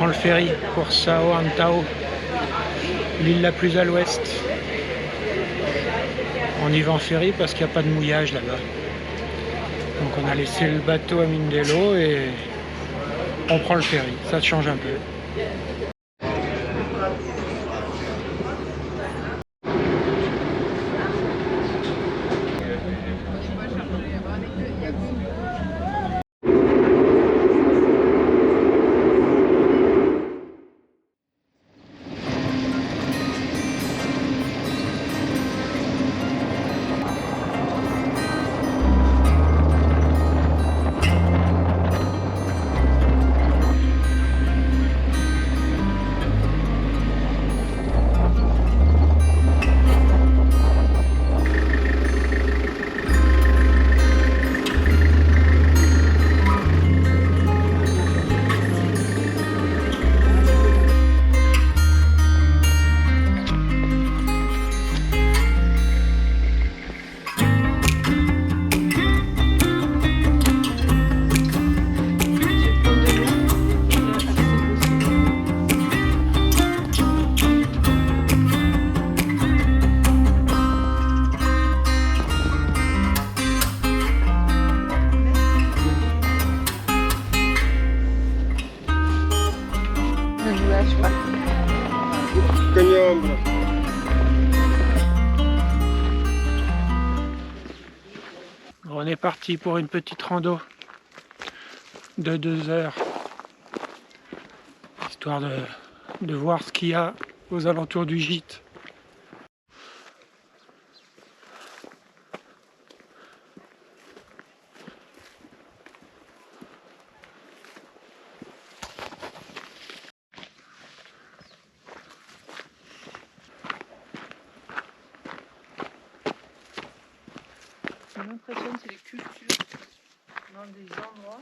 prend le ferry pour Sao Antao, l'île la plus à l'ouest. On y va en ferry parce qu'il n'y a pas de mouillage là-bas. Donc on a laissé le bateau à Mindelo et on prend le ferry, ça change un peu. On est parti pour une petite rando de 2 heures, histoire de voir ce qu'il y a aux alentours du gîte. Ce qui m'impressionne, c'est les cultures dans des endroits.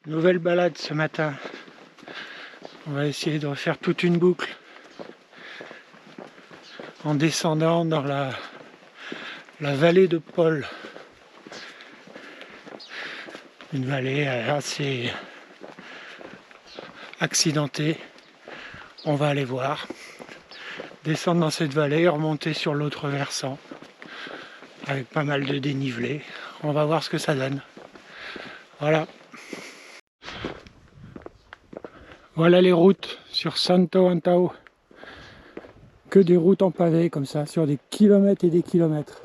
Nouvelle balade ce matin. On va essayer de refaire toute une boucle en descendant dans la vallée de Paul. Une vallée assez accidentée. On va aller voir. Descendre dans cette vallée et remonter sur l'autre versant avec pas mal de dénivelé. On va voir ce que ça donne. Voilà. Voilà les routes sur Sao Antao. Que des routes en pavé comme ça, sur des kilomètres et des kilomètres.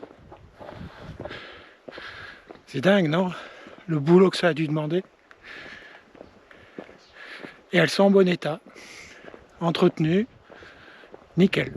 C'est dingue, non? Le boulot que ça a dû demander. Et elles sont en bon état. Entretenues. Nickel.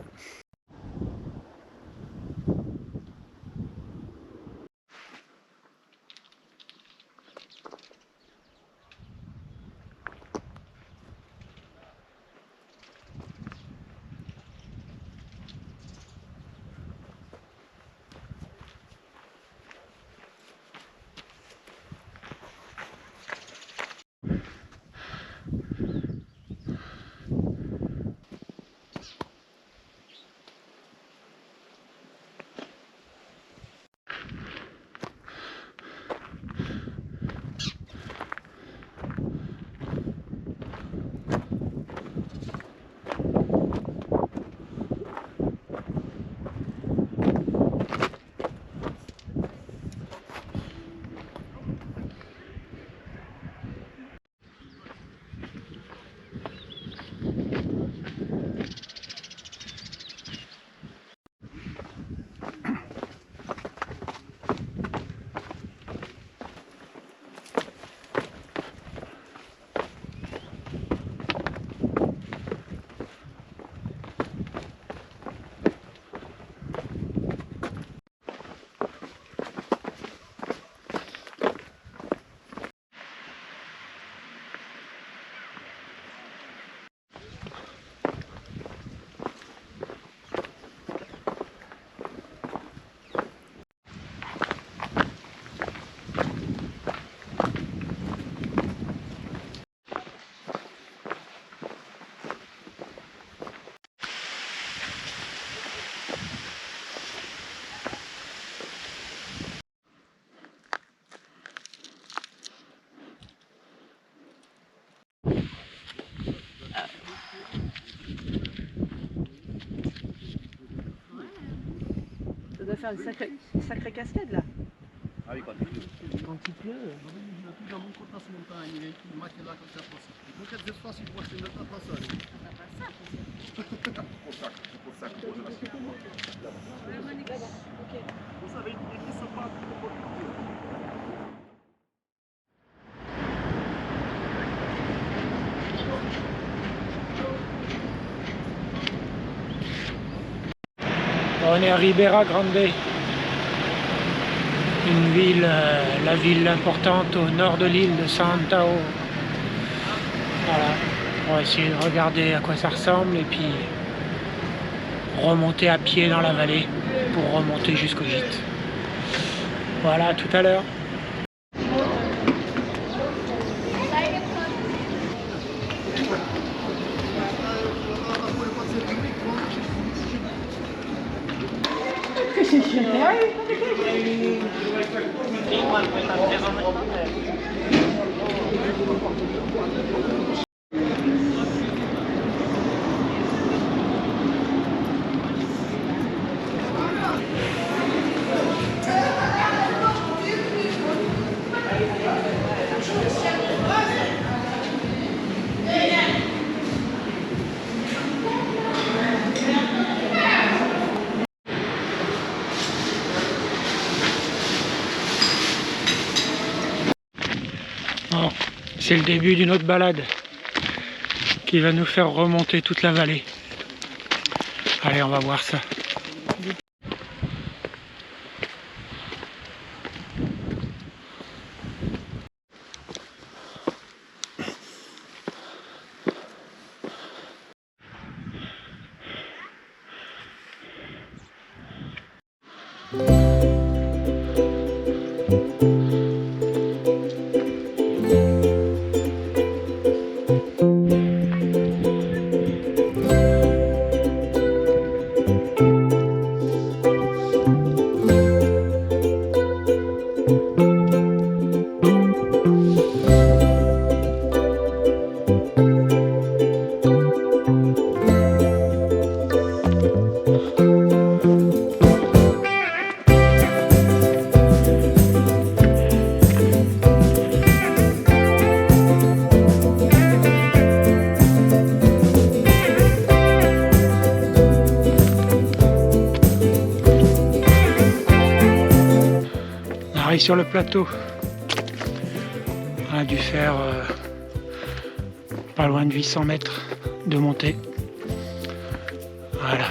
Ça doit faire une sacrée cascade là. Ah oui, quand il pleut. Quand il pleut. Tudo muito contra as montanhas, e mais que lá que você possa. Não quer dizer só se você ainda está passando. Vous savez, aqui só pode por On est à Ribeira Grande, une ville, la ville importante au nord de l'île de Santao. Voilà, on va essayer de regarder à quoi ça ressemble et puis remonter à pied dans la vallée pour remonter jusqu'au gîte. Voilà, à tout à l'heure. Bon, c'est le début d'une autre balade qui va nous faire remonter toute la vallée. Allez, on va voir ça. Sur le plateau, on a dû faire pas loin de 800 mètres de montée. Voilà.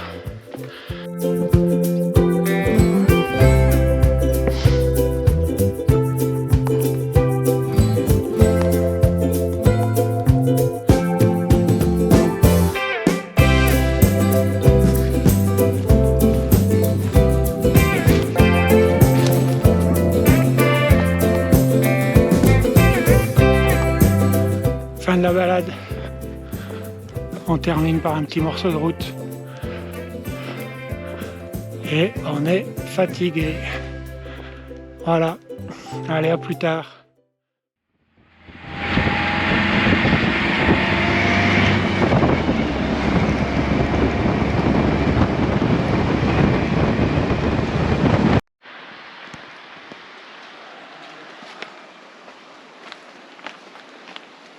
Fin de la balade, on termine par un petit morceau de route et on est fatigué. Voilà, allez, à plus tard.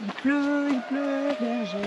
Il pleut, bergère.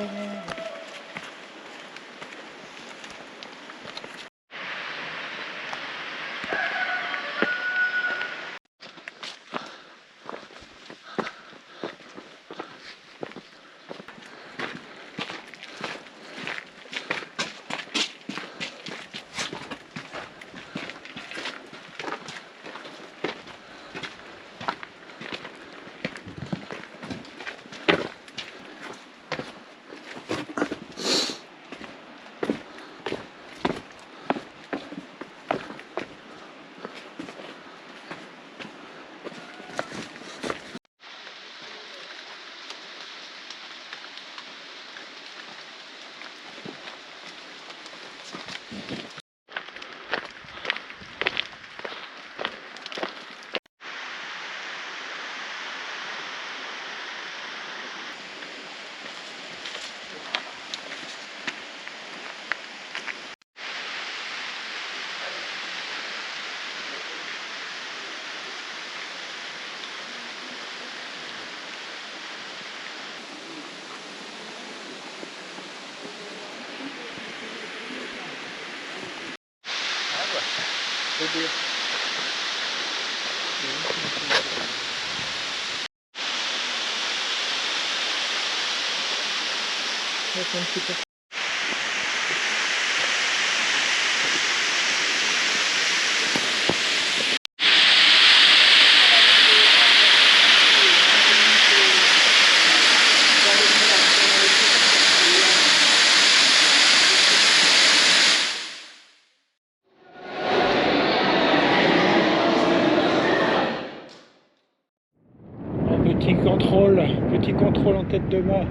Petit contrôle en tête de mât.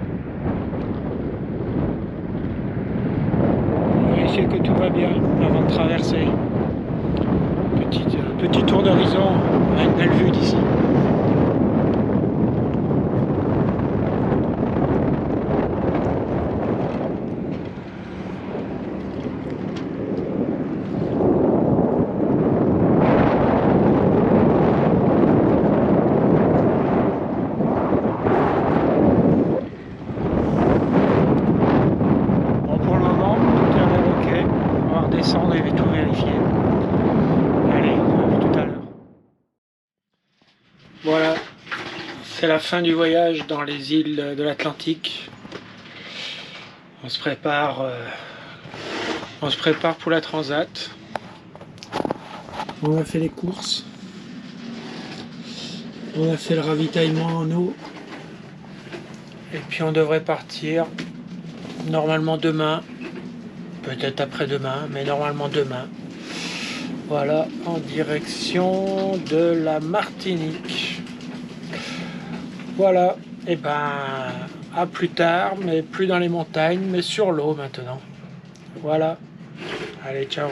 Vérifier que tout va bien avant de traverser. Petit tour d'horizon, on a une belle vue d'ici. Descendre et tout vérifier. Allez, tout à l'heure. Voilà, c'est la fin du voyage dans les îles de l'Atlantique. On se prépare pour la transat. On a fait les courses. On a fait le ravitaillement en eau. Et puis on devrait partir normalement demain. Peut-être après-demain, mais normalement demain. Voilà, en direction de la Martinique. Voilà, et ben à plus tard, mais plus dans les montagnes, mais sur l'eau maintenant. Voilà, allez, ciao.